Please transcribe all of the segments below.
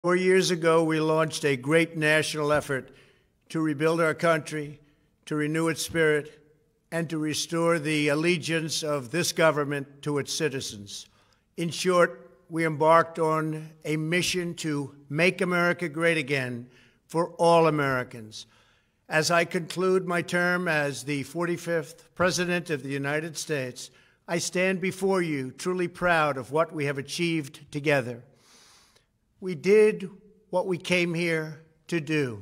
4 years ago, we launched a great national effort to rebuild our country, to renew its spirit, and to restore the allegiance of this government to its citizens. In short, we embarked on a mission to make America great again for all Americans. As I conclude my term as the 45th President of the United States, I stand before you truly proud of what we have achieved together. We did what we came here to do,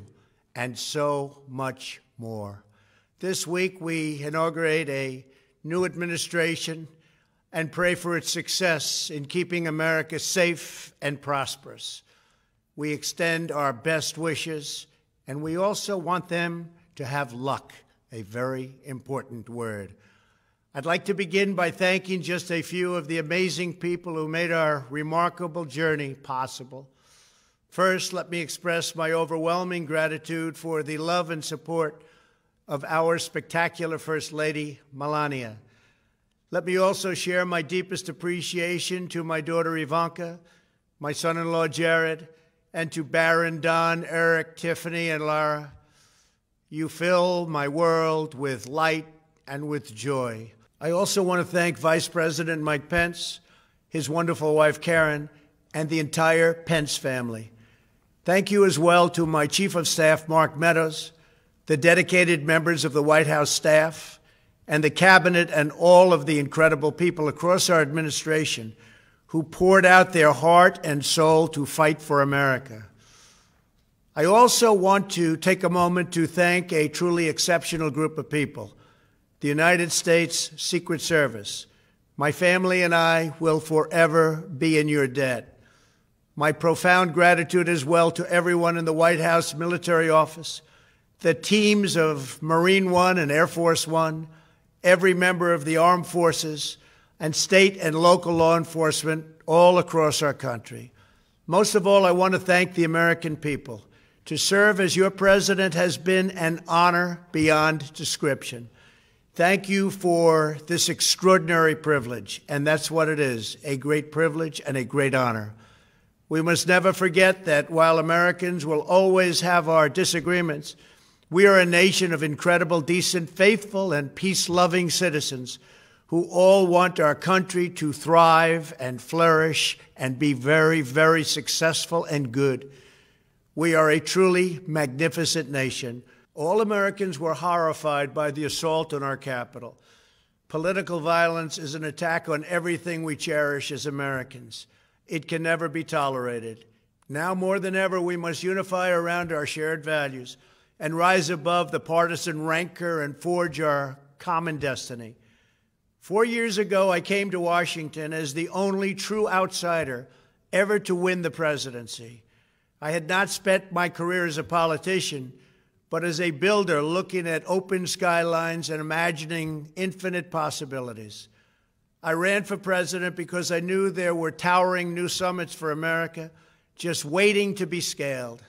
and so much more. This week, we inaugurate a new administration and pray for its success in keeping America safe and prosperous. We extend our best wishes, and we also want them to have luck, a very important word. I'd like to begin by thanking just a few of the amazing people who made our remarkable journey possible. First, let me express my overwhelming gratitude for the love and support of our spectacular First Lady, Melania. Let me also share my deepest appreciation to my daughter Ivanka, my son-in-law Jared, and to Barron, Don, Eric, Tiffany, and Lara. You fill my world with light and with joy. I also want to thank Vice President Mike Pence, his wonderful wife Karen, and the entire Pence family. Thank you as well to my Chief of Staff, Mark Meadows, the dedicated members of the White House staff, and the Cabinet, and all of the incredible people across our administration who poured out their heart and soul to fight for America. I also want to take a moment to thank a truly exceptional group of people, the United States Secret Service. My family and I will forever be in your debt. My profound gratitude as well to everyone in the White House Military Office, the teams of Marine One and Air Force One, every member of the armed forces, and state and local law enforcement all across our country. Most of all, I want to thank the American people. To serve as your president has been an honor beyond description. Thank you for this extraordinary privilege, and that's what it is, a great privilege and a great honor. We must never forget that while Americans will always have our disagreements, we are a nation of incredible, decent, faithful, and peace-loving citizens who all want our country to thrive and flourish and be very, very successful and good. We are a truly magnificent nation. All Americans were horrified by the assault on our capital. Political violence is an attack on everything we cherish as Americans. It can never be tolerated. Now more than ever, we must unify around our shared values and rise above the partisan rancor and forge our common destiny. 4 years ago, I came to Washington as the only true outsider ever to win the presidency. I had not spent my career as a politician, but as a builder looking at open skylines and imagining infinite possibilities. I ran for president because I knew there were towering new summits for America just waiting to be scaled.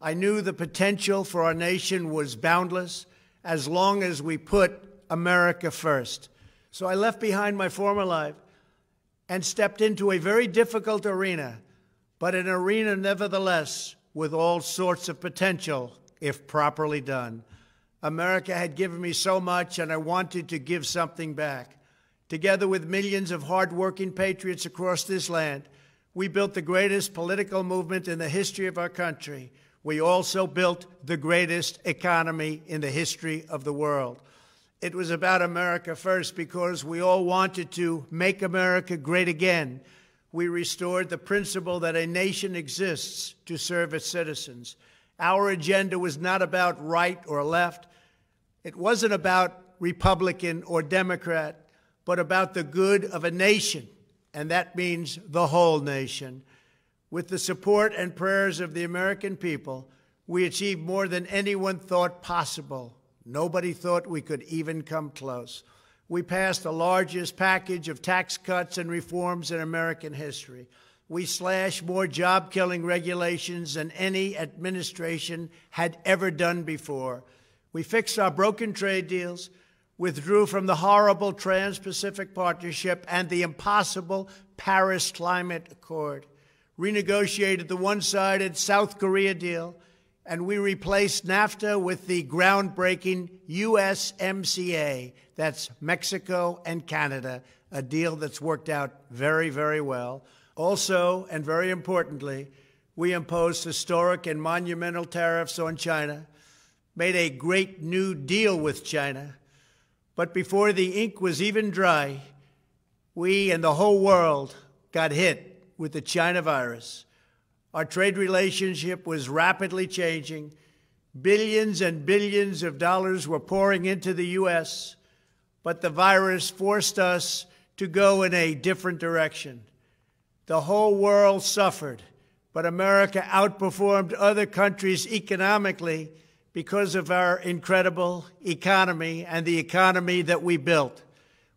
I knew the potential for our nation was boundless as long as we put America first. So I left behind my former life and stepped into a very difficult arena, but an arena nevertheless with all sorts of potential if properly done. America had given me so much, and I wanted to give something back. Together with millions of hardworking patriots across this land, we built the greatest political movement in the history of our country. We also built the greatest economy in the history of the world. It was about America first because we all wanted to make America great again. We restored the principle that a nation exists to serve its citizens. Our agenda was not about right or left. It wasn't about Republican or Democrat, but about the good of a nation, and that means the whole nation. With the support and prayers of the American people, we achieved more than anyone thought possible. Nobody thought we could even come close. We passed the largest package of tax cuts and reforms in American history. We slashed more job-killing regulations than any administration had ever done before. We fixed our broken trade deals, withdrew from the horrible Trans-Pacific Partnership and the impossible Paris Climate Accord, renegotiated the one-sided South Korea deal, and we replaced NAFTA with the groundbreaking USMCA. That's Mexico and Canada, a deal that's worked out very, very well. Also, and very importantly, we imposed historic and monumental tariffs on China, made a great new deal with China. But before the ink was even dry, we and the whole world got hit with the China virus. Our trade relationship was rapidly changing. Billions and billions of dollars were pouring into the U.S., but the virus forced us to go in a different direction. The whole world suffered, but America outperformed other countries economically because of our incredible economy and the economy that we built.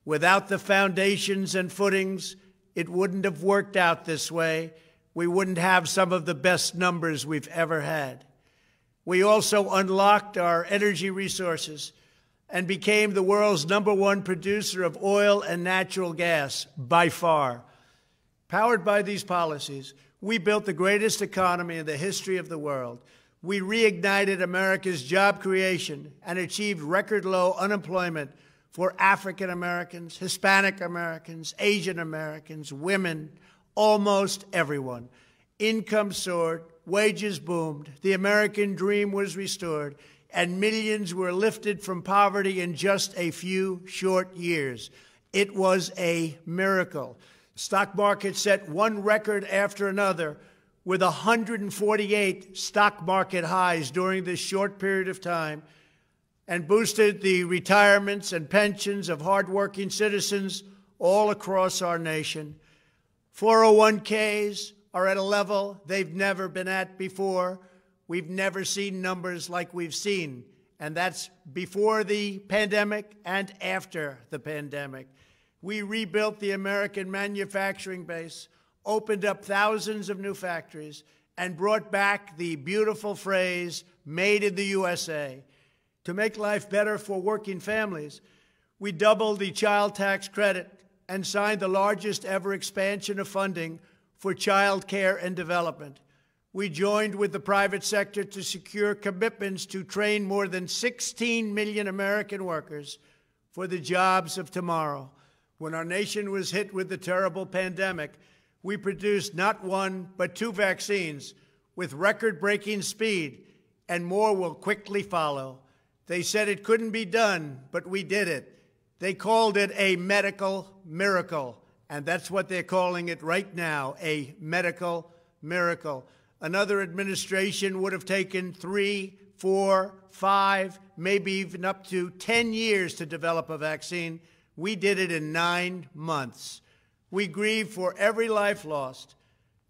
Without the foundations and footings, it wouldn't have worked out this way. We wouldn't have some of the best numbers we've ever had. We also unlocked our energy resources and became the world's #1 producer of oil and natural gas, by far. Powered by these policies, we built the greatest economy in the history of the world. We reignited America's job creation and achieved record low unemployment for African Americans, Hispanic Americans, Asian Americans, women, almost everyone. Income soared, wages boomed, the American dream was restored, and millions were lifted from poverty in just a few short years. It was a miracle. The stock market set one record after another, with 148 stock market highs during this short period of time, and boosted the retirements and pensions of hardworking citizens all across our nation. 401ks are at a level they've never been at before. We've never seen numbers like we've seen, and that's before the pandemic and after the pandemic. We rebuilt the American manufacturing base, opened up thousands of new factories, and brought back the beautiful phrase, "Made in the USA." To make life better for working families, we doubled the child tax credit and signed the largest ever expansion of funding for child care and development. We joined with the private sector to secure commitments to train more than 16 million American workers for the jobs of tomorrow. When our nation was hit with the terrible pandemic, we produced not one, but 2 vaccines with record-breaking speed, and more will quickly follow. They said it couldn't be done, but we did it. They called it a medical miracle, and that's what they're calling it right now, a medical miracle. Another administration would have taken 3, 4, 5, maybe even up to 10 years to develop a vaccine. We did it in 9 months. We grieve for every life lost,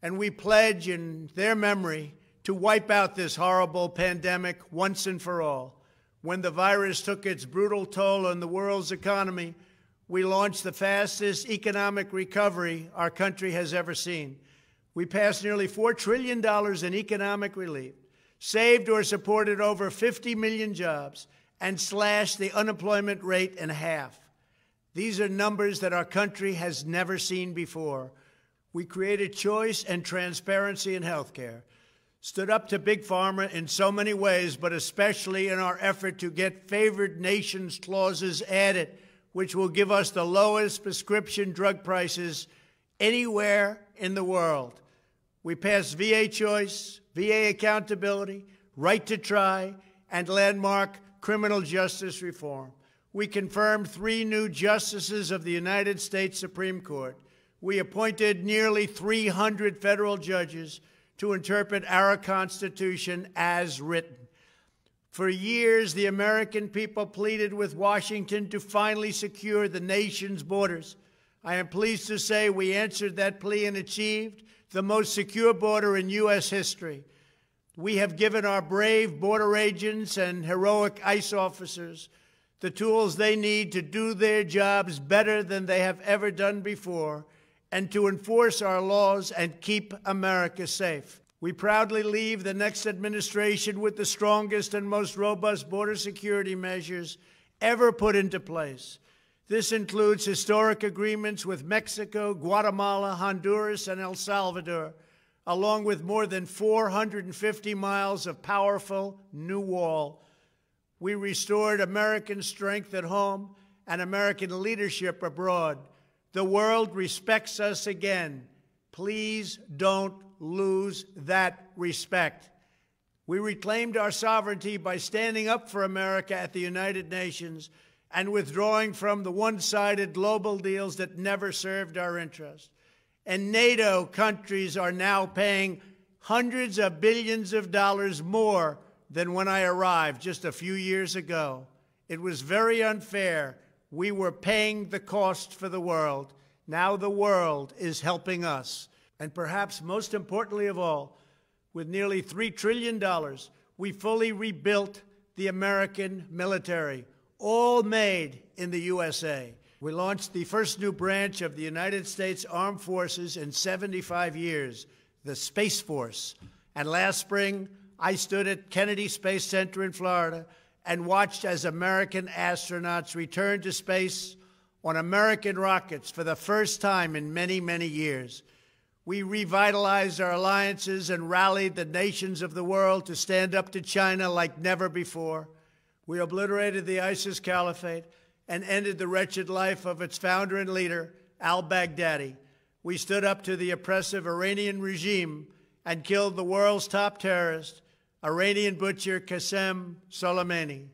and we pledge in their memory to wipe out this horrible pandemic once and for all. When the virus took its brutal toll on the world's economy, we launched the fastest economic recovery our country has ever seen. We passed nearly $4 trillion in economic relief, saved or supported over 50 million jobs, and slashed the unemployment rate in half. These are numbers that our country has never seen before. We created choice and transparency in health care, stood up to Big Pharma in so many ways, but especially in our effort to get favored nations clauses added, which will give us the lowest prescription drug prices anywhere in the world. We passed VA choice, VA accountability, right to try, and landmark criminal justice reform. We confirmed 3 new justices of the United States Supreme Court. We appointed nearly 300 federal judges to interpret our Constitution as written. For years, the American people pleaded with Washington to finally secure the nation's borders. I am pleased to say we answered that plea and achieved the most secure border in U.S. history. We have given our brave border agents and heroic ICE officers the tools they need to do their jobs better than they have ever done before, and to enforce our laws and keep America safe. We proudly leave the next administration with the strongest and most robust border security measures ever put into place. This includes historic agreements with Mexico, Guatemala, Honduras, and El Salvador, along with more than 450 miles of powerful new wall. We restored American strength at home and American leadership abroad. The world respects us again. Please don't lose that respect. We reclaimed our sovereignty by standing up for America at the United Nations and withdrawing from the one-sided global deals that never served our interest. And NATO countries are now paying hundreds of billions of dollars more than when I arrived just a few years ago. It was very unfair. We were paying the cost for the world. Now the world is helping us. And perhaps most importantly of all, with nearly $3 trillion, we fully rebuilt the American military, all made in the USA. We launched the first new branch of the United States Armed Forces in 75 years, the Space Force. And last spring, I stood at Kennedy Space Center in Florida and watched as American astronauts returned to space on American rockets for the first time in many, many years. We revitalized our alliances and rallied the nations of the world to stand up to China like never before. We obliterated the ISIS caliphate and ended the wretched life of its founder and leader, al-Baghdadi. We stood up to the oppressive Iranian regime and killed the world's top terrorist, Iranian butcher Qasem Soleimani.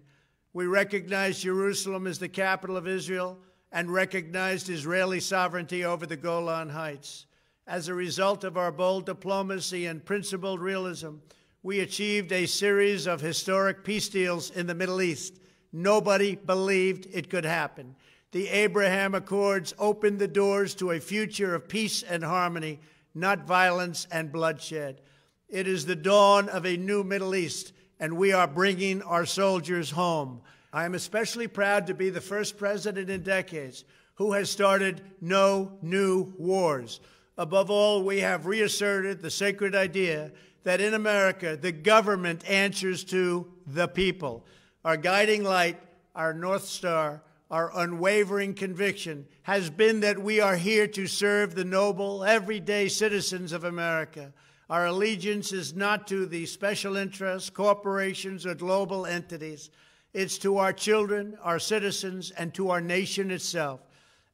We recognized Jerusalem as the capital of Israel and recognized Israeli sovereignty over the Golan Heights. As a result of our bold diplomacy and principled realism, we achieved a series of historic peace deals in the Middle East. Nobody believed it could happen. The Abraham Accords opened the doors to a future of peace and harmony, not violence and bloodshed. It is the dawn of a new Middle East, and we are bringing our soldiers home. I am especially proud to be the first president in decades who has started no new wars. Above all, we have reasserted the sacred idea that in America, the government answers to the people. Our guiding light, our North Star, our unwavering conviction has been that we are here to serve the noble, everyday citizens of America. Our allegiance is not to the special interests, corporations, or global entities. It's to our children, our citizens, and to our nation itself.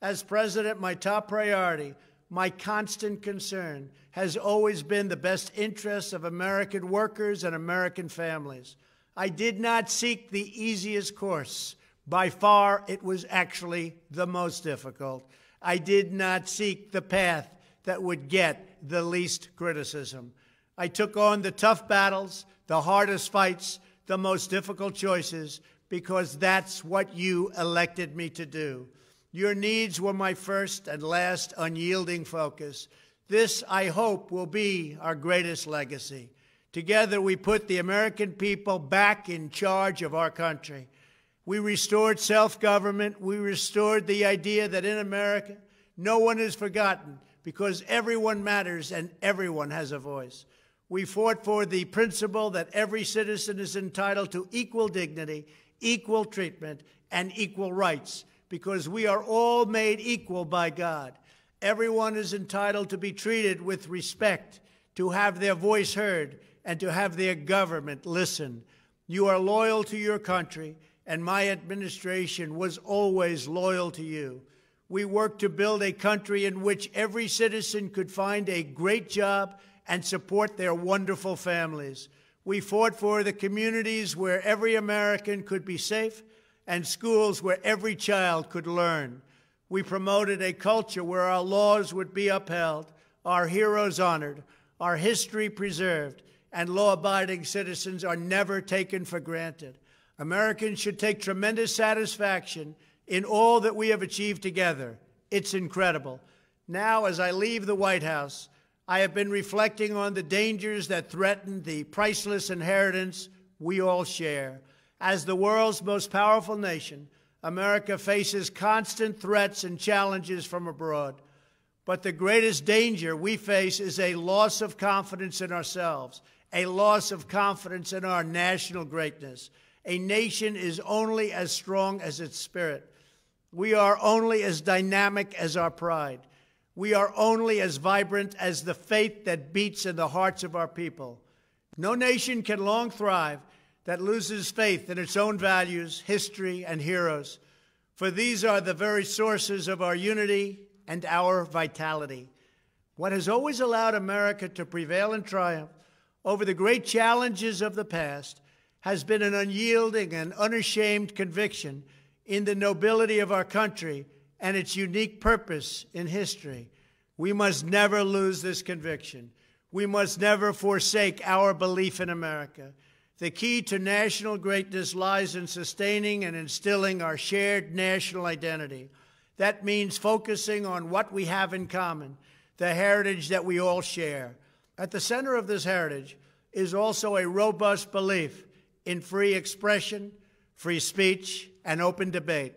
As president, my top priority, my constant concern, has always been the best interests of American workers and American families. I did not seek the easiest course. By far, it was actually the most difficult. I did not seek the path that would get the least criticism. I took on the tough battles, the hardest fights, the most difficult choices, because that's what you elected me to do. Your needs were my first and last unyielding focus. This, I hope, will be our greatest legacy. Together, we put the American people back in charge of our country. We restored self-government. We restored the idea that in America, no one is forgotten because everyone matters and everyone has a voice. We fought for the principle that every citizen is entitled to equal dignity, equal treatment, and equal rights because we are all made equal by God. Everyone is entitled to be treated with respect, to have their voice heard, and to have their government listen. You are loyal to your country, and my administration was always loyal to you. We worked to build a country in which every citizen could find a great job and support their wonderful families. We fought for the communities where every American could be safe and schools where every child could learn. We promoted a culture where our laws would be upheld, our heroes honored, our history preserved, and law-abiding citizens are never taken for granted. Americans should take tremendous satisfaction in all that we have achieved together. It's incredible. Now, as I leave the White House, I have been reflecting on the dangers that threaten the priceless inheritance we all share. As the world's most powerful nation, America faces constant threats and challenges from abroad. But the greatest danger we face is a loss of confidence in ourselves, a loss of confidence in our national greatness. A nation is only as strong as its spirit. We are only as dynamic as our pride. We are only as vibrant as the faith that beats in the hearts of our people. No nation can long thrive that loses faith in its own values, history, and heroes, for these are the very sources of our unity and our vitality. What has always allowed America to prevail and triumph over the great challenges of the past has been an unyielding and unashamed conviction in the nobility of our country and its unique purpose in history. We must never lose this conviction. We must never forsake our belief in America. The key to national greatness lies in sustaining and instilling our shared national identity. That means focusing on what we have in common, the heritage that we all share. At the center of this heritage is also a robust belief in free expression, free speech, and open debate.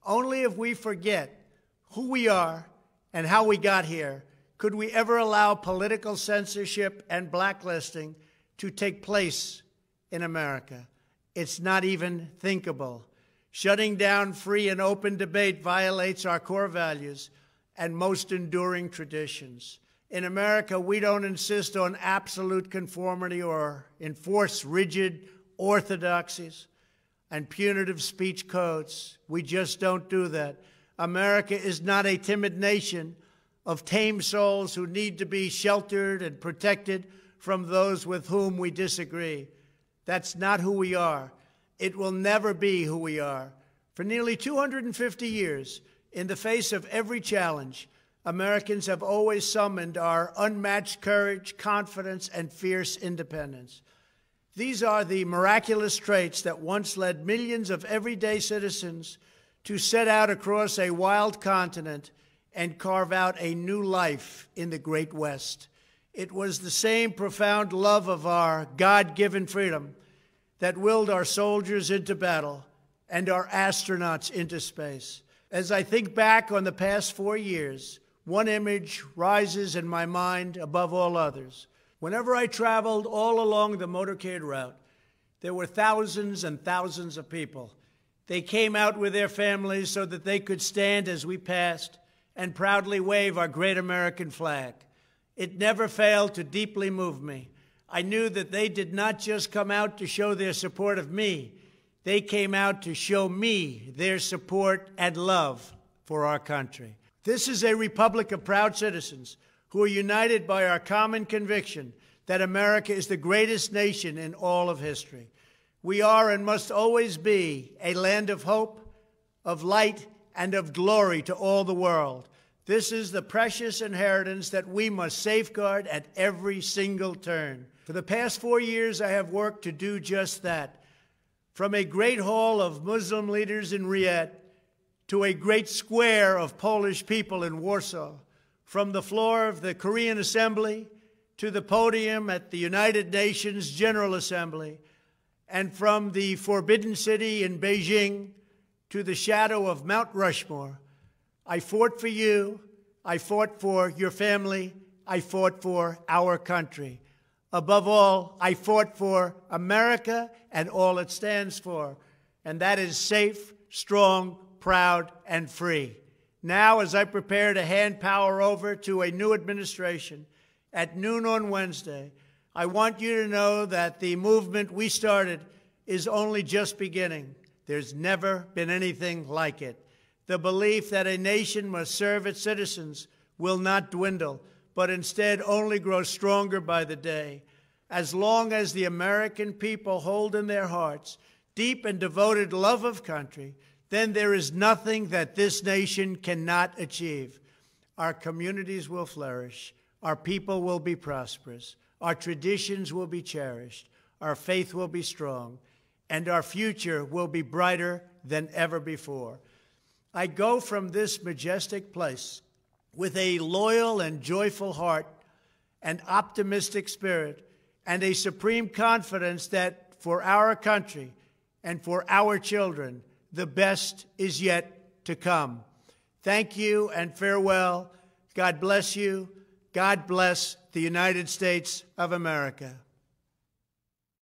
Only if we forget who we are and how we got here could we ever allow political censorship and blacklisting to take place in America. It's not even thinkable. Shutting down free and open debate violates our core values and most enduring traditions. In America, we don't insist on absolute conformity or enforce rigid orthodoxies and punitive speech codes. We just don't do that. America is not a timid nation of tame souls who need to be sheltered and protected from those with whom we disagree. That's not who we are. It will never be who we are. For nearly 250 years, in the face of every challenge, Americans have always summoned our unmatched courage, confidence, and fierce independence. These are the miraculous traits that once led millions of everyday citizens to set out across a wild continent and carve out a new life in the Great West. It was the same profound love of our God-given freedom that willed our soldiers into battle and our astronauts into space. As I think back on the past 4 years, one image rises in my mind above all others. Whenever I traveled all along the motorcade route, there were thousands and thousands of people. They came out with their families so that they could stand as we passed and proudly wave our great American flag. It never failed to deeply move me. I knew that they did not just come out to show their support of me. They came out to show me their support and love for our country. This is a republic of proud citizens who are united by our common conviction that America is the greatest nation in all of history. We are and must always be a land of hope, of light, and of glory to all the world. This is the precious inheritance that we must safeguard at every single turn. For the past 4 years, I have worked to do just that. From a great hall of Muslim leaders in Riyadh to a great square of Polish people in Warsaw, from the floor of the Korean Assembly to the podium at the United Nations General Assembly, and from the Forbidden City in Beijing to the shadow of Mount Rushmore, I fought for you, I fought for your family, I fought for our country. Above all, I fought for America and all it stands for, and that is safe, strong, proud, and free. Now, as I prepare to hand power over to a new administration at noon on Wednesday, I want you to know that the movement we started is only just beginning. There's never been anything like it. The belief that a nation must serve its citizens will not dwindle, but instead only grow stronger by the day. As long as the American people hold in their hearts deep and devoted love of country, then there is nothing that this nation cannot achieve. Our communities will flourish, our people will be prosperous, our traditions will be cherished, our faith will be strong, and our future will be brighter than ever before. I go from this majestic place with a loyal and joyful heart, an optimistic spirit, and a supreme confidence that for our country and for our children, the best is yet to come. Thank you and farewell. God bless you. God bless the United States of America.